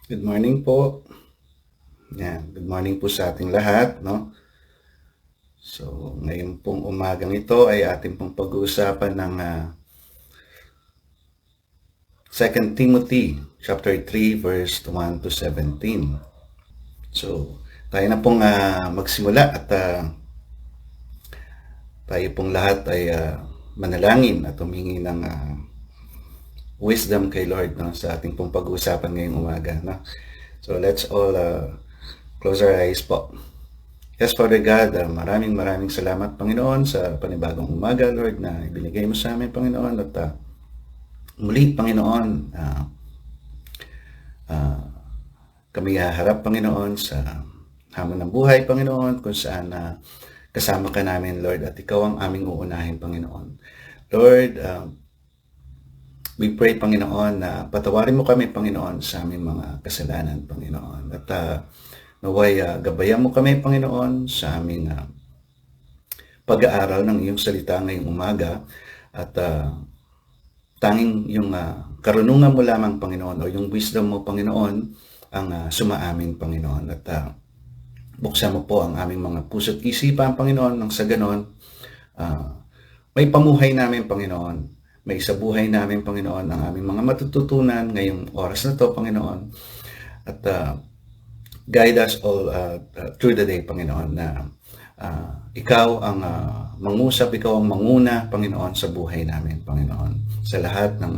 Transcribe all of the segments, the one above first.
Good morning po. Yan, good morning po sa ating lahat, no? So, ngayon pong umagang ito ay ating pong pag-uusapan ng 2 Timothy chapter 3 verse 1 to 17. So, tayo na pong magsimula at tayo pong lahat ay manalangin at humingi ng wisdom kay Lord, no, sa ating pong pag-uusapan ngayong umaga, no? So, let's all close our eyes po. Yes, Father God, maraming salamat, Panginoon, sa panibagong umaga, Lord, na ibinigay mo sa amin, Panginoon. At muli, Panginoon, kami haharap, Panginoon, sa hamon ng buhay, Panginoon, kung saan kasama ka namin, Lord, at ikaw ang aming uunahin, Panginoon. Lord, we pray, Panginoon, na patawarin mo kami, Panginoon, sa aming mga kasalanan, Panginoon. At naway gabayan mo kami, Panginoon, sa aming pag-aaral ng iyong salita ngayong umaga. At tanging yung karunungan mo lamang, Panginoon, o yung wisdom mo, Panginoon, ang sumaamin, Panginoon. At buksan mo po ang aming mga puso't isipan, Panginoon, nang sa ganon, may pamuhay namin, Panginoon. May isabuhay namin, Panginoon, ang aming mga matututunan ngayong oras na to, Panginoon. At guide us all through the day, Panginoon, na ikaw ang mangusap, ikaw ang manguna, Panginoon, sa buhay namin, Panginoon. Sa lahat ng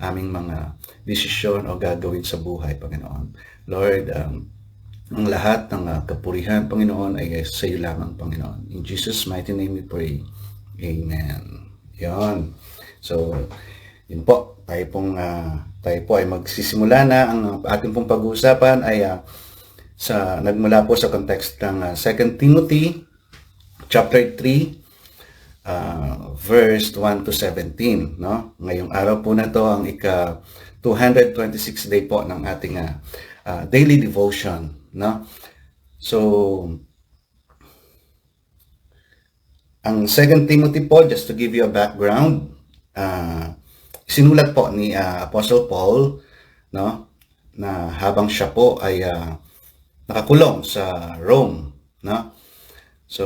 aming mga desisyon o gagawin sa buhay, Panginoon. Lord, ang lahat ng kapurihan, Panginoon, ay sa iyo lamang, Panginoon. In Jesus' mighty name we pray. Amen. Yon. So, yun po. Tayo po ay magsisimula na. Ang ating pong pag-uusapan ay nagmula po sa context ng 2 Timothy chapter 3 verse 1 to 17, no? Ngayong araw po na to ang ika 226 day po ng ating daily devotion, no? So ang 2 Timothy po, just to give you a background, sinulat po ni Apostle Paul, no, na habang siya po ay nakakulong sa Rome, no? So,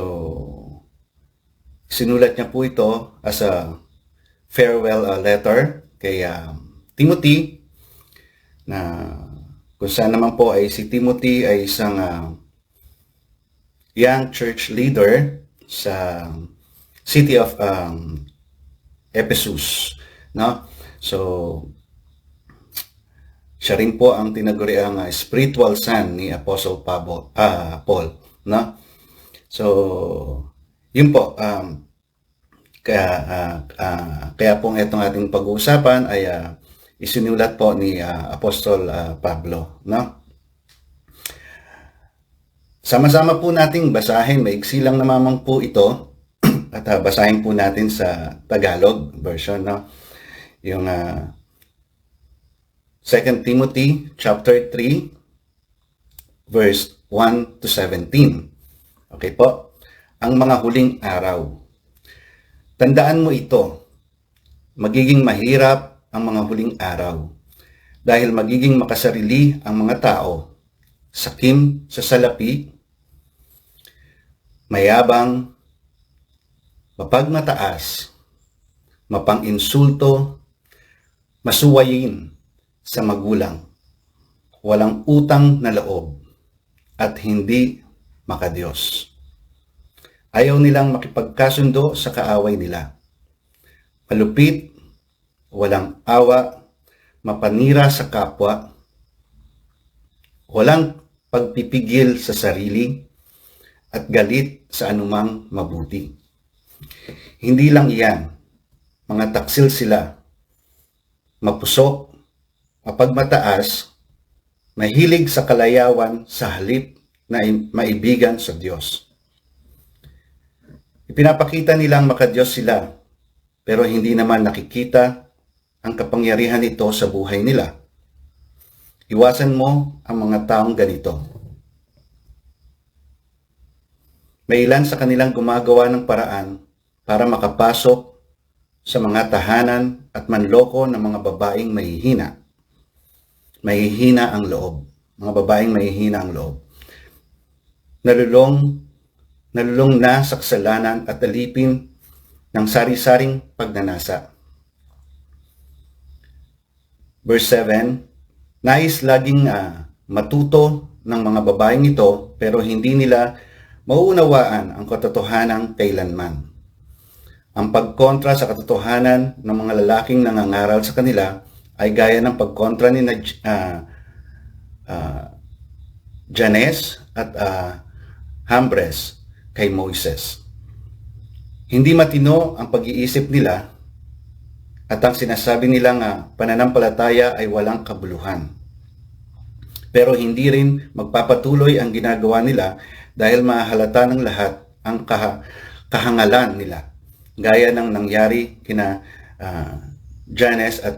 sinulat niya po ito as a farewell letter kay Timothy, na kung saan naman po ay si Timothy ay isang young church leader sa city of Ephesus, no? So, siya rin po ang tinaguriang spiritual son ni Apostle Paul, no? So, yun po, kaya pong itong ating pag-uusapan ay isinulat po ni Apostol Pablo, no? Sama-sama po nating basahin, maigsi lang naman po ito, at basahin po natin sa Tagalog version, no? Yung 2 Timothy chapter 3 verse 1 to 17. Okay po? Ang mga huling araw. Tandaan mo ito. Magiging mahirap ang mga huling araw dahil magiging makasarili ang mga tao, sakim sa salapi, mayabang, mapagmataas, mapang-insulto, masuwayin sa magulang, walang utang na loob, at hindi makadiyos. Ayaw nilang makipagkasundo sa kaaway nila. Malupit, walang awa, mapanira sa kapwa, walang pagpipigil sa sarili, at galit sa anumang mabuti. Hindi lang iyan, mga taksil sila, mapusok, mapagmataas, mahilig sa kalayawan sa halip na maibigan sa Diyos. Ipinapakita nilang makadiyos sila, pero hindi naman nakikita ang kapangyarihan nito sa buhay nila. Iwasan mo ang mga taong ganito. May ilan sa kanilang gumagawa ng paraan para makapasok sa mga tahanan at manloko ng mga babaeng mahihina. Mahihina ang loob. mga babaeng mahihina ang loob, nalulong na sa kasalanan at alipin ng sari-saring pagnanasa. Verse 7, nais laging matuto ng mga babaeng ito pero hindi nila mauunawaan ang katotohanan kailanman. Ang pagkontra sa katotohanan ng mga lalaking nangangaral sa kanila ay gaya ng pagkontra ni Janes at Hambres kay Moises. Hindi matino ang pag-iisip nila at ang sinasabi nilang pananampalataya ay walang kabuluhan. Pero hindi rin magpapatuloy ang ginagawa nila dahil mahalata ng lahat ang kahangalan nila, gaya ng nangyari kina Janes at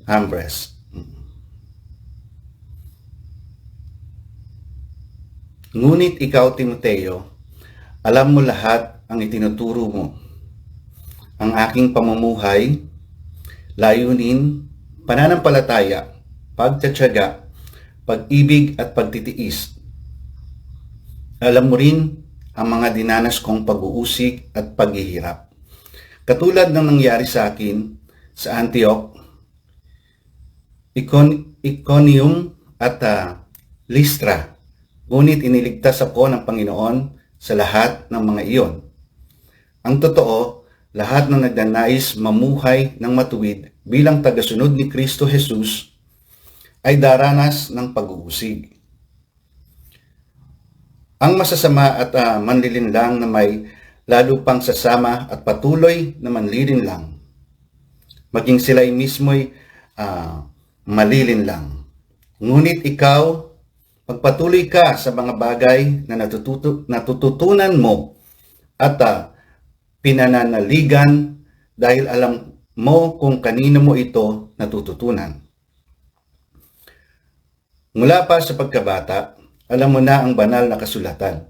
Hambres. Ngunit ikaw, Timoteo, alam mo lahat ang itinuturo mo. Ang aking pamumuhay, layunin, pananampalataya, pagtitiyaga, pag-ibig at pagtitiis. Alam mo rin ang mga dinanas kong pag-uusig at paghihirap. Katulad ng nangyari sa akin sa Antioch, Iconium at Lystra. Ngunit iniligtas ako ng Panginoon sa lahat ng mga iyon. Ang totoo, lahat ng nagnanais mamuhay ng matuwid bilang tagasunod ni Kristo Jesus ay daranas ng pag-uusig. Ang masasama at manlilinlang na may lalo pang sasama at patuloy na manlilinlang, maging sila'y mismo'y malilinlang. Ngunit ikaw, magpatuloy ka sa mga bagay na natututunan mo at pinananaligan dahil alam mo kung kanino mo ito natututunan. Mula pa sa pagkabata, alam mo na ang banal na kasulatan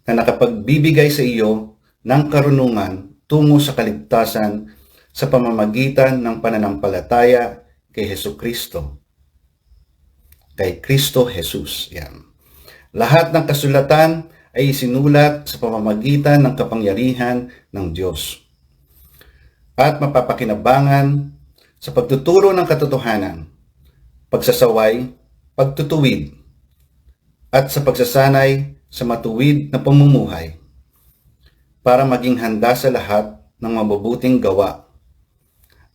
na nakapagbibigay sa iyo ng karunungan tungo sa kaligtasan sa pamamagitan ng pananampalataya kay Hesukristo. Kay Kristo Jesus. Yan. Lahat ng kasulatan ay isinulat sa pamamagitan ng kapangyarihan ng Diyos at mapapakinabangan sa pagtuturo ng katotohanan, pagsasaway, pagtutuwid, at sa pagsasanay sa matuwid na pamumuhay para maging handa sa lahat ng mabubuting gawa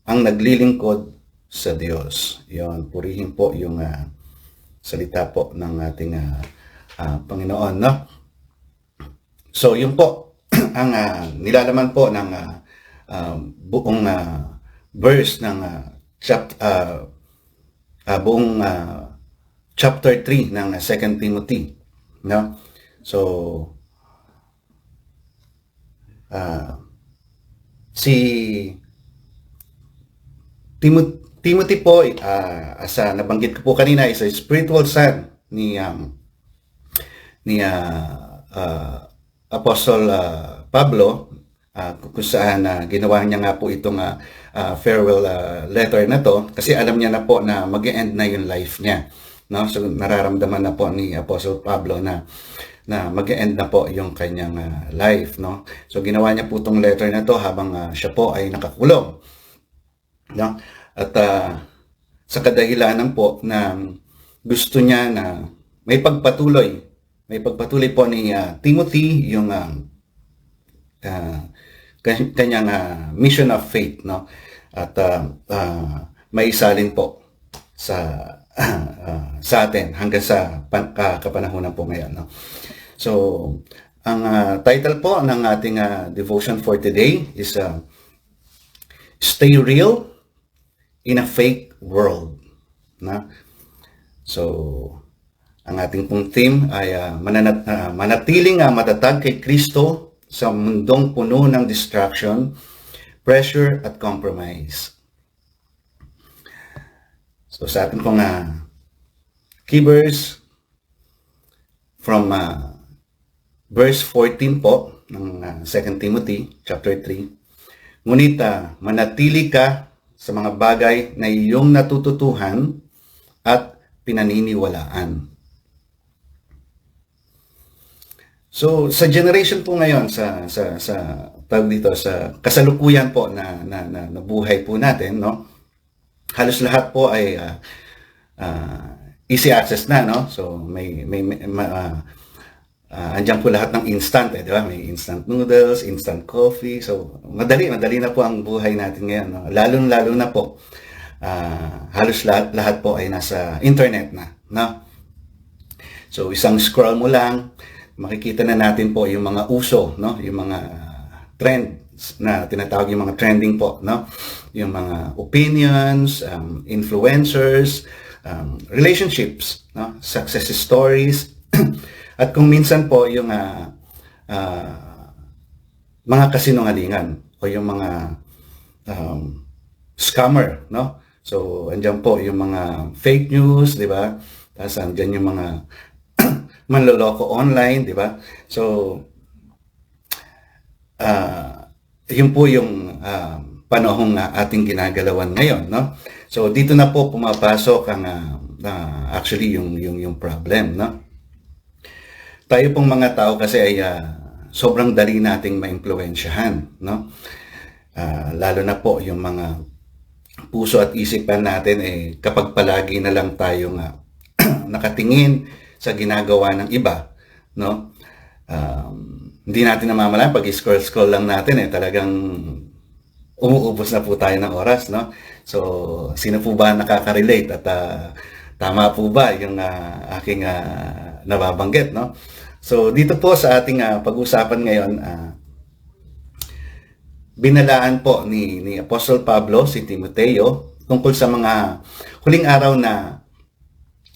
ang naglilingkod sa Diyos. Yon, purihin po yung salita po ng ating Panginoon, no? So, yun po ang nilalaman po ng buong verse ng buong chapter 3 ng 2 Timothy, no? So, si Timothy po, as nabanggit ko po kanina, is a spiritual son ni Apostle Pablo, kung saan ginawa niya nga po itong farewell letter na to kasi alam niya na po na mag-e-end na yung life niya, no? So nararamdaman na po ni Apostle Pablo na mag-e-end na po yung kanyang life, no? So ginawa niya po itong letter na to habang siya po ay nakakulong, no? At sa kadahilanan po na gusto niya na may pagpatuloy po ni Timothy yung kanyang mission of faith, no? At may isalin po sa atin hanggang sa kapanahunan po ngayon, no? So ang title po ng ating devotion for today is Stay Real in a Fake World, no? So ang ating pong theme ay manatiling matatag kay Kristo sa mundong puno ng distraction, pressure at compromise. So sa ating pong key verse from verse 14 po ng 2 Timothy chapter 3. Ngunit manatili ka sa mga bagay na iyong natututuhan at pinaniniwalaan. So sa generation po ngayon, sa tawag dito, sa kasalukuyan po na buhay po natin, no, halos lahat po ay easy access na, no. So andyan po lahat ng instant, di ba? May instant noodles, instant coffee. So madali na po ang buhay natin ngayon, no? Lalo na po halos lahat po ay nasa internet na, no. So isang scroll mo lang, makikita na natin po yung mga uso, no? Yung mga trends na tinatawag, yung mga trending po, no? Yung mga opinions, influencers, relationships, no? Success stories. At kung minsan po yung mga kasinungalingan o yung mga scammer, no? So andyan po yung mga fake news, di ba? Tapos andyan yung mga manloloko online, di ba? So, yun po yung panahong ating ginagalawan ngayon, no? So, dito na po pumapasok ang actually yung problem, no? Tayo pong mga tao kasi ay sobrang dali nating maimpluwensyahan, no? Lalo na po yung mga puso at isipan natin kapag palagi na lang tayong nakatingin sa ginagawa ng iba, no? Hindi natin namamalayan, pag scroll lang natin talagang umuubos na po tayo ng oras, no? So, sino po ba nakaka-relate at tama po ba yung aking nababanggit, no? So, dito po sa ating pag-usapan ngayon, binalaan po ni Apostle Pablo si Timoteo tungkol sa mga huling araw na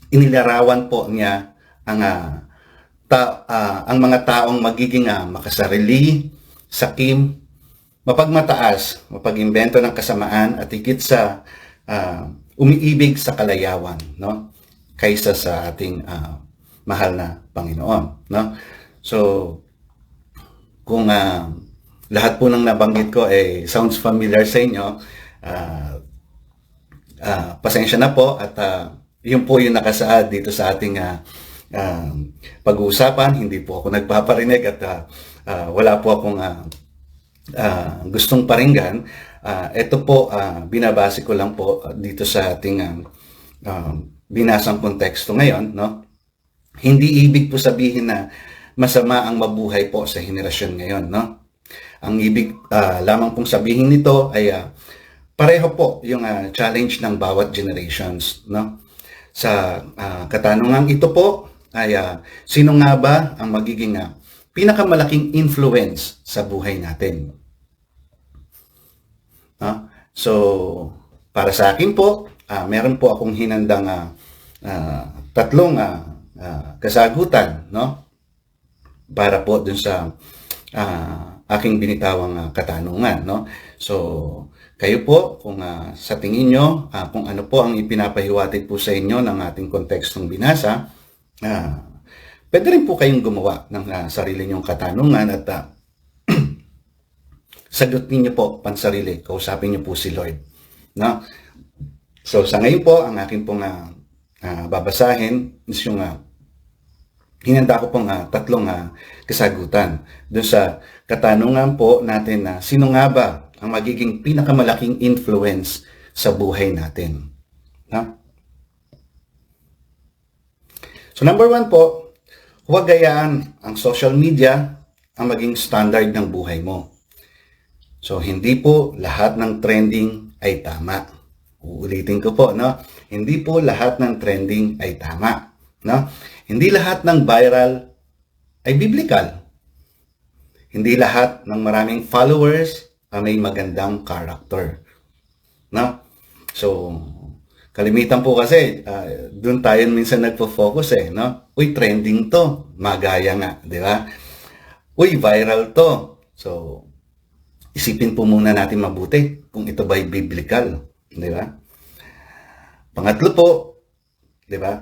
inilarawan po niya ang mga taong magiging makasarili, sakim, mapagmataas, mapagimbento ng kasamaan at higit sa umiibig sa kalayawan, no? Kaysa sa ating mahal na Panginoon, no? So kung lahat po ng nabanggit ko sounds familiar sa inyo, pasensya na po at yun po yung nakasaad dito sa ating pag-uusapan. Hindi po ako nagpaparinig at wala po akong gustong paringgan. Ito po, binabase ko lang po dito sa ating binasang konteksto ngayon, no? Hindi ibig po sabihin na masama ang mabuhay po sa henerasyon ngayon, no? Ang ibig lamang pong sabihin nito ay pareho po yung challenge ng bawat generations, no? Sa katanungang ito po ay sino nga ba ang magiging pinakamalaking influence sa buhay natin? So, para sa akin po, meron po akong hinandang tatlong kasagutan, no? Para po dun sa aking binitawang katanungan, no? So, kayo po, kung sa tingin nyo, kung ano po ang ipinapahiwatig po sa inyo ng ating kontekstong binasa, pwede rin po kayong gumawa ng sarili nyong katanungan at sagot ninyo po pansarili, kausapin nyo po si Lord, no? So sa ngayon po, ang akin pong babasahin is yung hinanda ko pong tatlong kasagutan doon sa katanungan po natin na sino nga ba ang magiging pinakamalaking influence sa buhay natin, no? So number 1 po, huwag gayaan ang social media ang maging standard ng buhay mo. So hindi po lahat ng trending ay tama. Uulitin ko po, no? Hindi po lahat ng trending ay tama, no? Hindi lahat ng viral ay biblical. Hindi lahat ng maraming followers ay may magandang character, no? So kalimitan po kasi, doon tayo minsan nagpo-focus no? Uy, trending to. Magaya nga, di ba? Uy, viral to. So, isipin po muna natin mabuti kung ito ba'y biblical, di ba? Pangatlo po, di ba?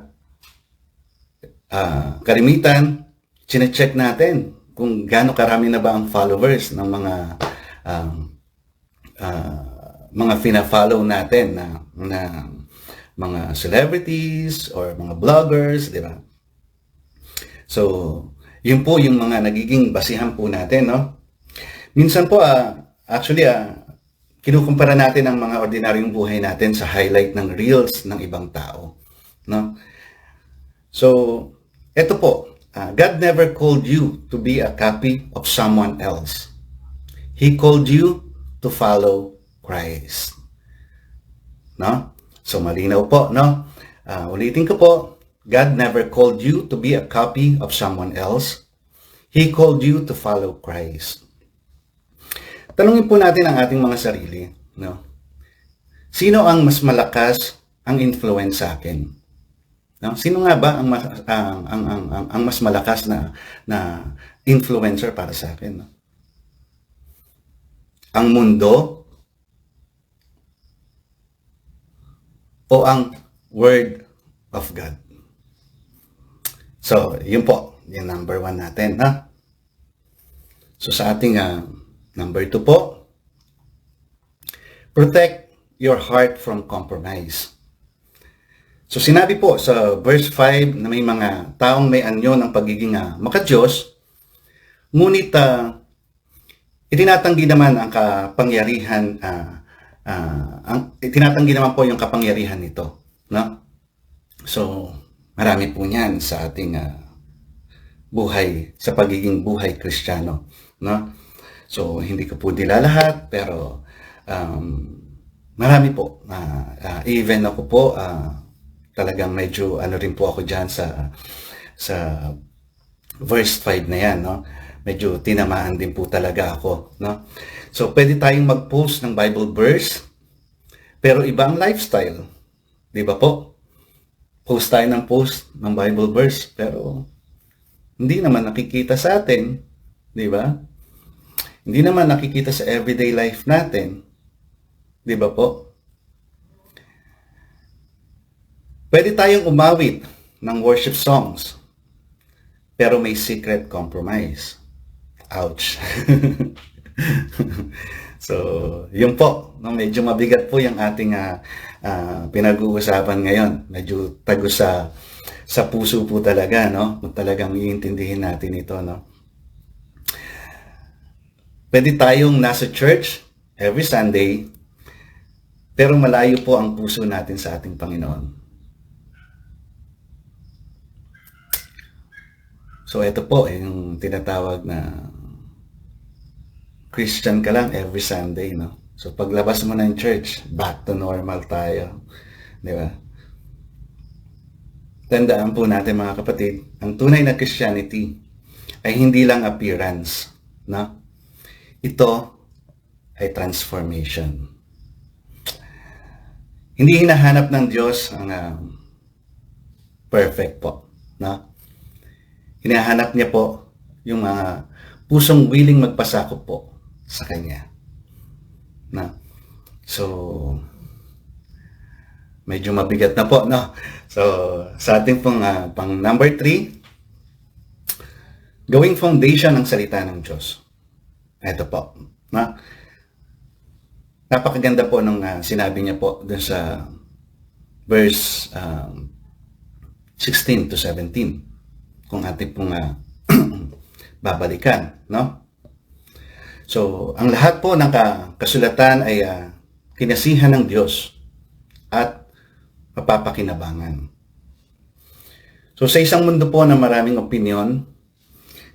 Kalimitan, chinecheck natin kung gaano karami na ba ang followers ng mga fina-follow natin na mga celebrities or mga vloggers, di ba? So, yun po yung mga nagiging basihan po natin, no? Minsan po, actually, kinukumpara natin ang mga ordinaryong buhay natin sa highlight ng reels ng ibang tao, no? So, eto po, God never called you to be a copy of someone else. He called you to follow Christ. No? So, malinaw po, no? Ulitin ko po, God never called you to be a copy of someone else. He called you to follow Christ. Tanungin po natin ang ating mga sarili, no? Sino ang mas malakas ang influence sa akin? No? Sino nga ba ang mas malakas na influencer para sa akin, no? Ang mundo o ang Word of God? So, yun po, yung number 1 natin, ha? So, sa ating number 2 po, protect your heart from compromise. So, sinabi po sa verse 5 na may mga taong may anyo ng pagiging makadiyos, ngunit itinatanggi naman ang kapangyarihan, itinatanggi naman po yung kapangyarihan nito, no? So, marami po niyan sa ating buhay, sa pagiging buhay Kristiyano, no? So, hindi ko po nilalahat, pero marami po. Even ako po, talagang medyo rin po ako dyan sa verse 5 na yan, no? Medyo tinamaan din po talaga ako, no? So, pwede tayong mag-post ng Bible verse, pero iba ang lifestyle. Di ba po? Post tayo ng post ng Bible verse, pero hindi naman nakikita sa atin, di ba? Hindi naman nakikita sa everyday life natin, di ba po? Pwede tayong umawit ng worship songs, pero may secret compromise. Ouch! So, yun po, no? Medyo mabigat po yung ating pinag-uusapan ngayon. Medyo tagos sa puso po talaga, no? Kung talagang iintindihin natin ito, no? Pwede tayong nasa church every Sunday, pero malayo po ang puso natin sa ating Panginoon. So, ito po yung tinatawag na Christian ka lang every Sunday, no? So, paglabas mo ng church, back to normal tayo. Di ba? Tandaan po natin, mga kapatid, ang tunay na Christianity ay hindi lang appearance, no? Ito ay transformation. Hindi hinahanap ng Diyos ang perfect po, no? Hinahanap niya po yung mga pusong willing magpasakop po sa Kanya. Na? So, medyo mabigat na po, no? So, sa ating pang number 3, gawing foundation ng salita ng Diyos. Ito po, no? Napakaganda po nung sinabi niya po dun sa verse 16 to 17, kung ating pong babalikan, no? So, ang lahat po ng kasulatan ay kinasihan ng Diyos at mapapakinabangan. So, sa isang mundo po na maraming opinion,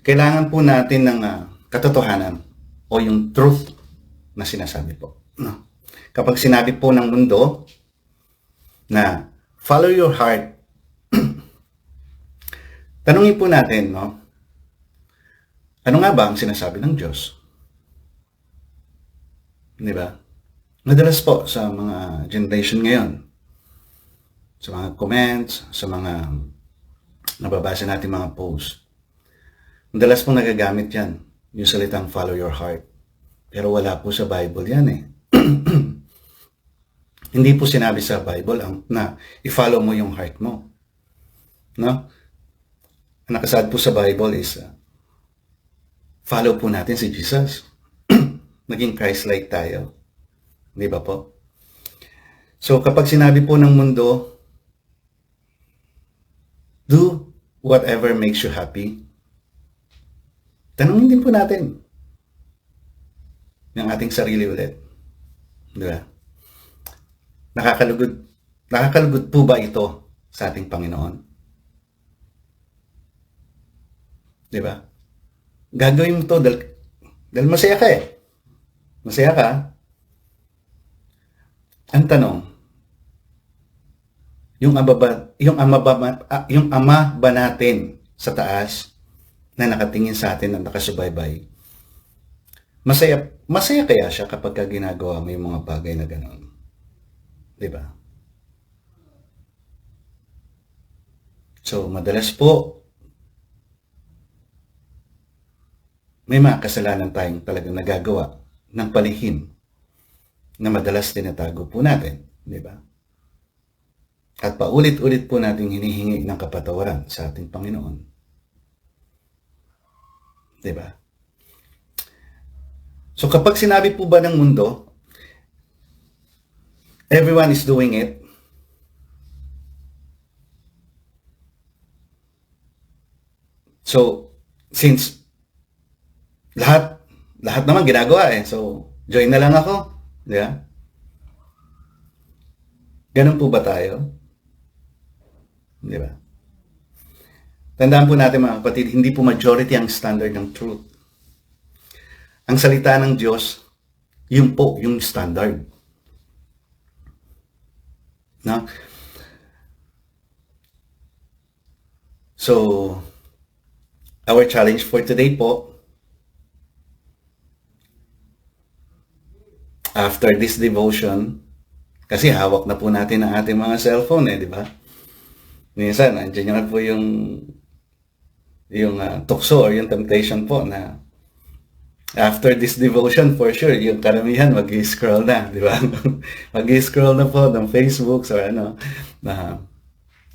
kailangan po natin ng katotohanan o yung truth na sinasabi po, no? Kapag sinabi po ng mundo na follow your heart, tanungin po natin, no? Ano nga ba ang sinasabi ng Diyos? Di ba? Madalas po sa mga generation ngayon, sa mga comments, sa mga nababasa natin mga post, madalas pong nagagamit yan, yung salitang follow your heart. Pero wala po sa Bible yan eh. Hindi po sinabi sa Bible na i-follow mo yung heart mo. No? Ang nakasaad po sa Bible is follow po natin si Jesus. Maging Christ-like tayo. Di ba po? So kapag sinabi po ng mundo, do whatever makes you happy, tanungin din po natin ng ating sarili ulit. Di ba? Nakakalugod po ba ito sa ating Panginoon? Di ba? Gagawin mo to dahil masaya ka eh. Masaya ka. Ang tanong, yung ama ba natin sa taas na nakatingin sa atin at nakasubaybay, masaya kaya siya kapag ginagawa mo yung mga bagay na gano'n? Di ba? So, madalas po, may mga kasalanan tayong talagang nagagawa ng palihim na madalas tinatago po natin, di ba? At paulit-ulit po nating hinihingi ng kapatawaran sa ating Panginoon. Di ba? So kapag sinabi po ba ng mundo, everyone is doing it, so since lahat naman ginagawa eh, so join na lang ako, di ba? Ganun po ba tayo? Di ba? Tandaan po natin mga kapatid, hindi po majority ang standard ng truth. Ang salita ng Diyos, yun po yung standard. No? So, our challenge for today po, after this devotion, kasi hawak na po natin ang ating mga cellphone eh, di ba? Minsan, andyan na po yung tukso or yung temptation po na after this devotion, for sure, yung karamihan mag-scroll na, di ba? Mag-scroll na po ng Facebook or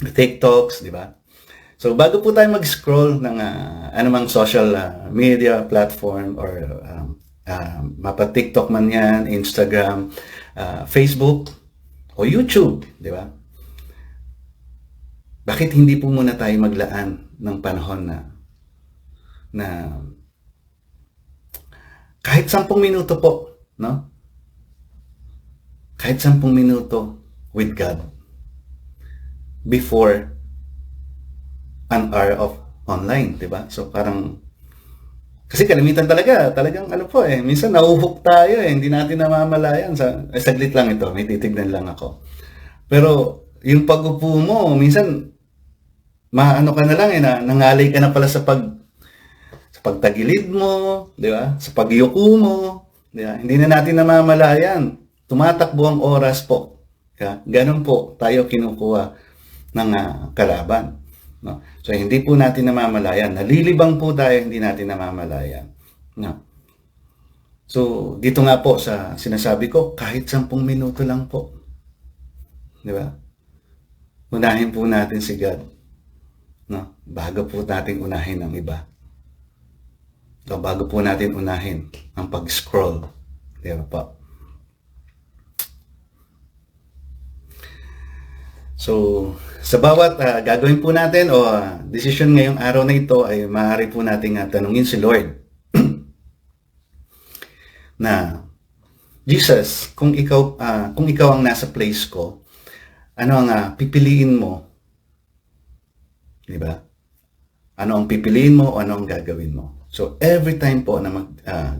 TikToks, di ba? So, bago po tayo mag-scroll ng anumang social media platform or mapa-TikTok man yan, Instagram, Facebook, o YouTube, di ba? Bakit hindi po muna tayo maglaan ng panahon na kahit 10 minuto po, no? Kahit 10 minuto with God before an hour of online, di ba? So parang, kasi kalimitan talagang ano po eh, minsan nahuhook tayo eh, hindi natin namamalayan. Saglit lang ito, may titignan lang ako. Pero yung pag-upo mo, minsan, maano ka na lang eh, nangalay ka na pala sa pagtagilid mo, di ba? Sa pagyuko mo, di ba? Hindi na natin namamalayan. Tumatakbo ang oras po. Ganon po tayo kinukuha ng kalaban. No? So, hindi po natin namamalayan. Nalilibang po tayo, hindi natin namamalayan. No? So, dito nga po sa sinasabi ko, kahit 10 minuto lang po. Di ba? Unahin po natin si God. No? Bago po natin unahin ang iba. So, bago po natin unahin ang pag-scroll. Di ba po? So, sa bawat gagawin po natin o decision ngayong araw na ito ay maaari po nating tanungin si Lord na, Jesus, kung ikaw ang nasa place ko, ano ang pipiliin mo? Di ba? Ano ang pipiliin mo o ano ang gagawin mo? So, every time po na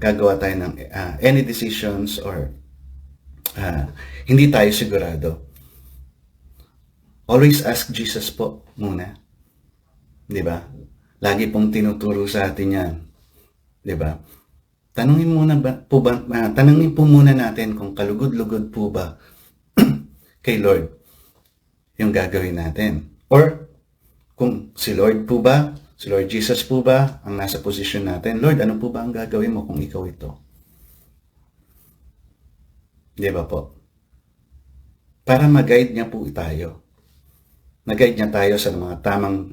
gagawa tayo ng any decisions or hindi tayo sigurado, always ask Jesus po muna. Di ba? Lagi pong tinuturo sa atin yan. Di ba? Tanungin po muna natin kung kalugod-lugod po ba kay Lord yung gagawin natin. Or kung si Lord po ba, si Lord Jesus po ba ang nasa posisyon natin, Lord, ano po ba ang gagawin mo kung ikaw ito? Di ba po? Para mag-guide niya po tayo. Nag-guide niya tayo sa mga tamang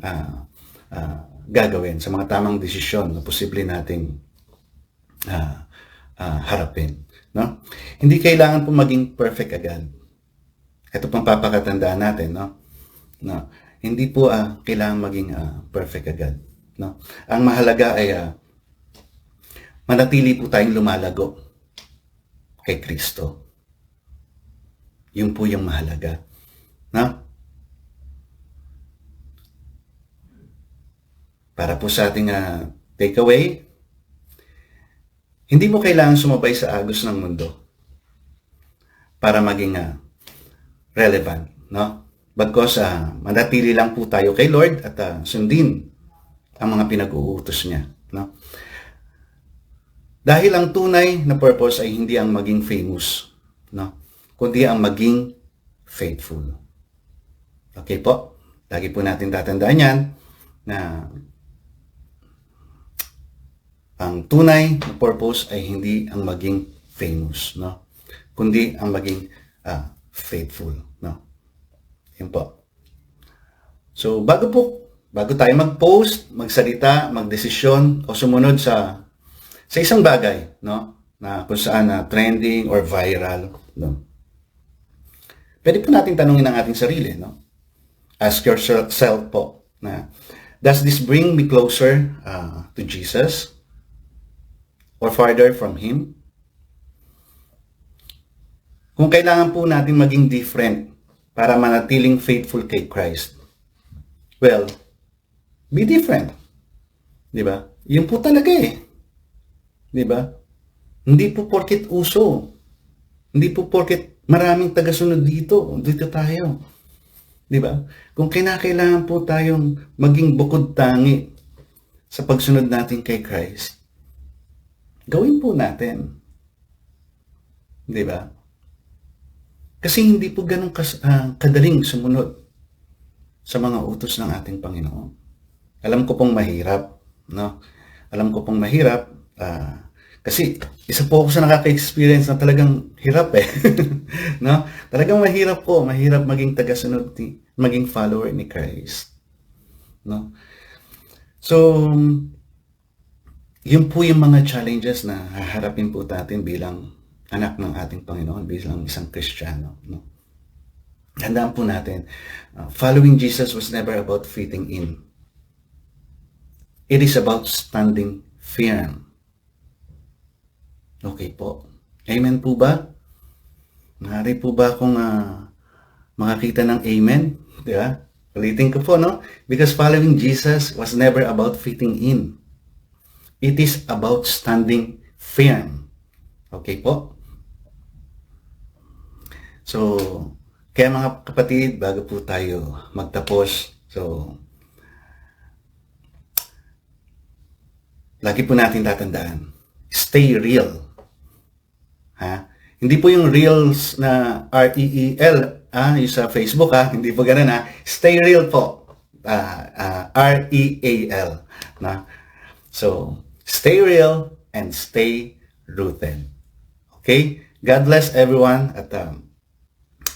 gagawin, sa mga tamang desisyon na posible nating harapin. No? Hindi kailangan po maging perfect agad. Ito pang papakatandaan natin, no? No, hindi po kailangan maging perfect agad, no? Ang mahalaga ay manatili po tayong lumalago kay Kristo. Yun po yung mahalaga, no? Para po sa ating takeaway, hindi mo kailangan sumabay sa agos ng mundo para maging relevant, no? Bagkos manatili lang po tayo kay Lord at sundin ang mga pinag-uutos niya, no? Dahil ang tunay na purpose ay hindi ang maging famous, no? Kundi ang maging faithful. Okay po? Lagi po natin tatandaan yan na ang tunay na purpose ay hindi ang maging famous, no? Kundi ang maging faithful, no? Yan po. So, bago tayo mag-post, magsalita, magdesisyon o sumunod sa isang bagay, no? Na kung saan trending or viral, no? Pwede po natin tanungin ang ating sarili, no? Ask yourself po na, does this bring me closer to Jesus or farther from Him? Kung kailangan po natin maging different para manatiling faithful kay Christ, well, be different. Di ba? Yun po talaga eh. Di ba? Hindi po porket uso. Hindi po porket maraming tagasunod dito tayo. Di ba? Kung kinakailangan po tayong maging bukod tangi sa pagsunod natin kay Christ, gawin po natin. Di ba? Kasi hindi po ganun kadaling sumunod sa mga utos ng ating Panginoon. Alam ko pong mahirap, no? Alam ko pong mahirap, kasi isa po ako sa nakaka-experience na talagang hirap eh. No? Talagang mahirap maging tagasunod, maging follower ni Christ. No? So, yun po yung mga challenges na haharapin po natin bilang anak ng ating Panginoon, bilang isang Kristiyano. No? Tandaan po natin, following Jesus was never about fitting in. It is about standing firm. Okay po. Amen po ba? Maaari po ba akong makakita ng amen? Di ba? Ulitin ko po, no? Because following Jesus was never about fitting in. It is about standing firm. Okay po? So, kaya mga kapatid, bago po tayo magtapos, so, lagi po natin tatandaan, stay real. Ha? Hindi po yung reels na R-E-E-L, yung sa Facebook, hindi po ganun, Stay real po. R-E-A-L. Na? So, stay real and stay rooted. Okay? God bless everyone at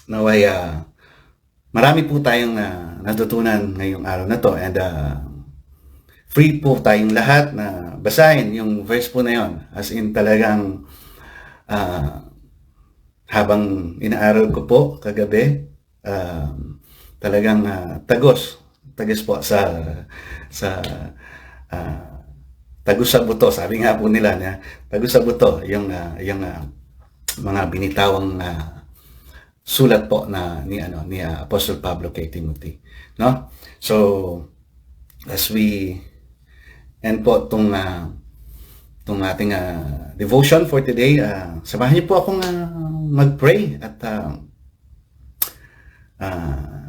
naway marami po tayong natutunan ngayong araw na to and free po tayong lahat na basahin yung verse po na yon. As in talagang habang inaaral ko po kagabi, talagang tagos po sa tagos sa buto, sabi nga po nila na tagos sa buto yung mga binitawang sulat po na ni Apostle Pablo kay Timothy, no? So as we end po tong ating devotion for today, samahan niyo po akong mag-pray at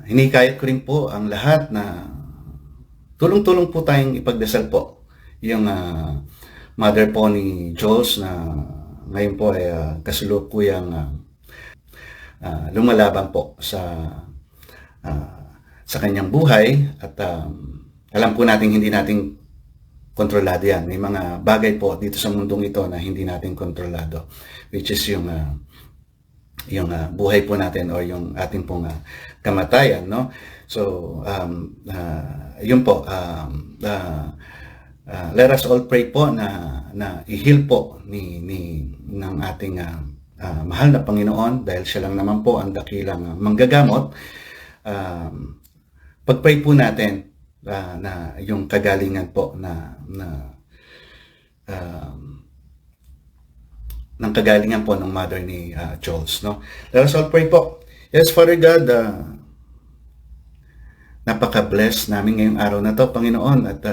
hinikayat ko rin po ang lahat na tulong-tulong po tayong ipagdasal po yung mother po ni Jules na ngayon po ay kasulukuyang lumalaban po sa kanyang buhay at alam po natin hindi natin kontrolado yan. May mga bagay po dito sa mundong ito na hindi natin kontrolado, which is yung buhay po natin o yung ating pong kamatayan, no? So yun po, let us all pray po na i-heal po ng ating mahal na Panginoon, dahil siya lang naman po ang dakilang manggagamot, pag-pray po natin na yung kagalingan po ng kagalingan po ng mother ni Jules, no? Let us all pray po. Yes, Father God, napaka-bless namin ngayong araw na to, Panginoon, at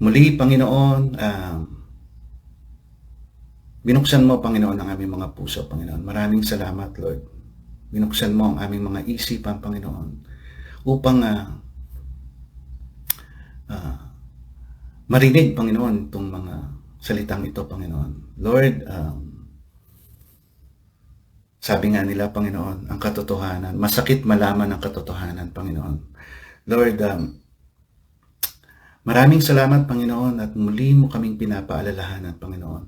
muli, Panginoon, binuksan mo, Panginoon, ang aming mga puso, Panginoon. Maraming salamat, Lord. Binuksan mo ang aming mga isipan, Panginoon, upang marinig, Panginoon, itong mga salitang ito, Panginoon. Lord, sabi nga nila, Panginoon, ang katotohanan, masakit malaman ang katotohanan, Panginoon. Lord, maraming salamat, Panginoon, at muli mo kaming pinapaalalahanan, Panginoon.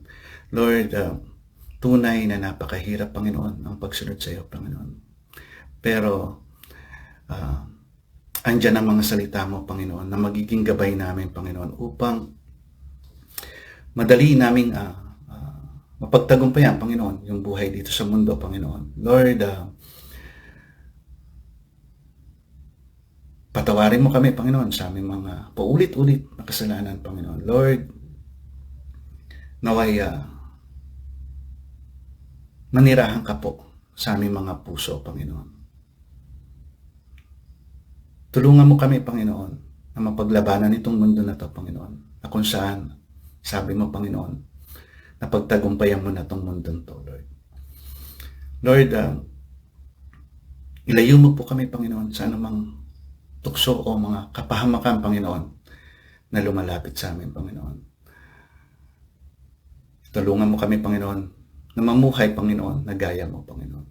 Lord, tunay na napakahirap, Panginoon, ang pagsunod sa iyo, Panginoon. Pero, andyan ang mga salita mo, Panginoon, na magiging gabay namin, Panginoon, upang madali naming mapagtagumpayan, Panginoon, yung buhay dito sa mundo, Panginoon. Lord, patawarin mo kami, Panginoon, sa aming mga paulit-ulit na kasalanan, Panginoon. Lord, naway manirahan ka po sa aming mga puso, Panginoon. Tulungan mo kami, Panginoon, na mapaglabanan itong mundo na to, Panginoon, na kung saan, sabi mo, Panginoon, na pagtagumpayan mo na itong mundo to, Lord. Lord, ilayo mo po kami, Panginoon, sa anumang tukso o mga kapahamakan, Panginoon, na lumalapit sa amin, Panginoon. Tulungan mo kami, Panginoon, na mamuhay, Panginoon, na gaya mo, Panginoon.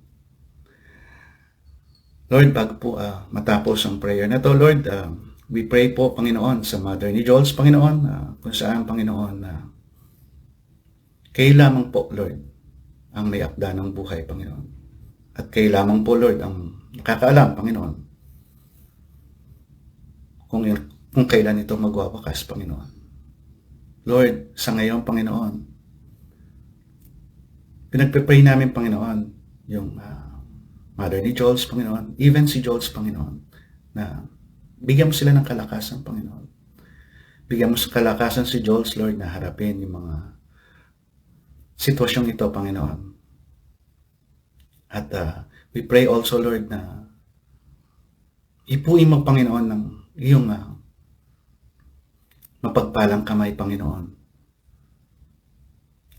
Lord, bago po matapos ang prayer na to, Lord, we pray po, Panginoon, sa mother ni Jules, Panginoon, kung saan, Panginoon, kayo lamang po, Lord, ang may akda ng buhay, Panginoon. At kayo lamang po, Lord, ang nakakaalam, Panginoon, kung kailan ito magwawakas, Panginoon. Lord, sa ngayon, Panginoon, pinagpipray namin, Panginoon, yung mother ni Jules, Panginoon, even si Jules, Panginoon, na bigyan mo sila ng kalakasan, Panginoon. Bigyan mo sa kalakasan si Jules, Lord, na harapin yung mga sitwasyong ito, Panginoon. At we pray also, Lord, na ipuin mo, Panginoon, ng iyong mapagpalang kamay, Panginoon,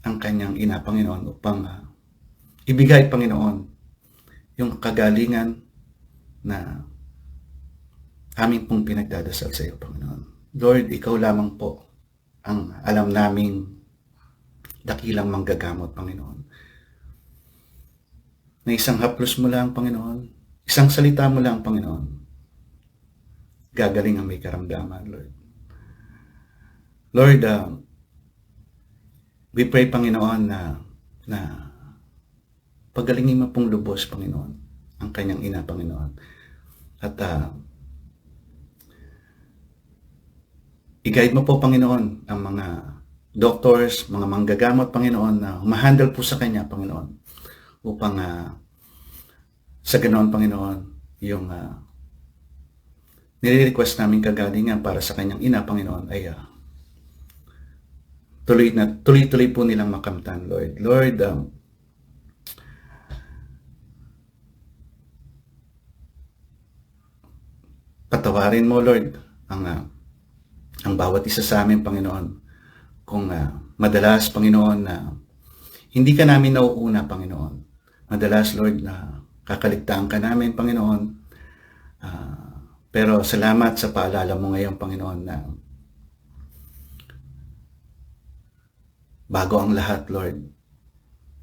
ang kanyang ina, Panginoon, upang ibigay, Panginoon, yung kagalingan na aming pong pinagdadasal sa iyo, Panginoon. Lord, ikaw lamang po ang alam naming dakilang manggagamot, Panginoon. Na isang haplos mo lang, Panginoon, isang salita mo lang, Panginoon, gagaling ang may karamdaman, Lord. Lord, we pray, Panginoon, na pagalingin mo pong lubos, Panginoon, ang kanyang ina, Panginoon. At i-guide mo po, Panginoon, ang mga doctors, mga manggagamot, Panginoon, na humahandle po sa kanya, Panginoon, upang sa ganoon, Panginoon, yung nire-request namin kagalingan para sa kanyang ina, Panginoon, ay tuloy-tuloy po nilang makamtan, Lord. Lord, patawarin mo, Lord, ang bawat isa sa amin, Panginoon, kung madalas, Panginoon, na hindi ka namin nauuna, Panginoon. Madalas, Lord, na kakaligtaan ka namin, Panginoon. Pero salamat sa paalala mo ngayon, Panginoon, na bago ang lahat, Lord,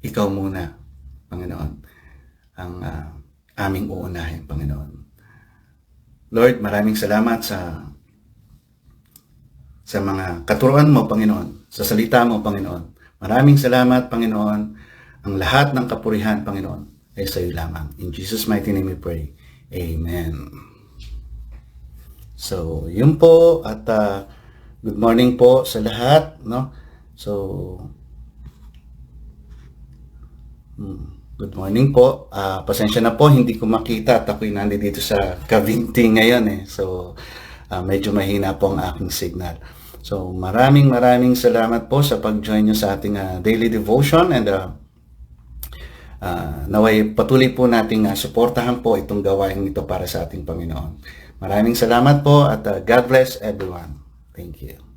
ikaw muna, Panginoon, ang aming uunahin, Panginoon. Lord, maraming salamat sa mga katuruan mo, Panginoon, sa salita mo, Panginoon. Maraming salamat, Panginoon. Ang lahat ng kapurihan, Panginoon, ay sa iyo lamang. In Jesus' mighty name we pray. Amen. So, yun po, at good morning po sa lahat, no? So, Good morning po. Pasensya na po, hindi ko makita at ako'y nandito sa Cavinti ngayon eh. So, medyo mahina po ang aking signal. So, maraming salamat po sa pag-join nyo sa ating daily devotion and naway patuloy po nating suportahan po itong gawain ito para sa ating Panginoon. Maraming salamat po at God bless everyone. Thank you.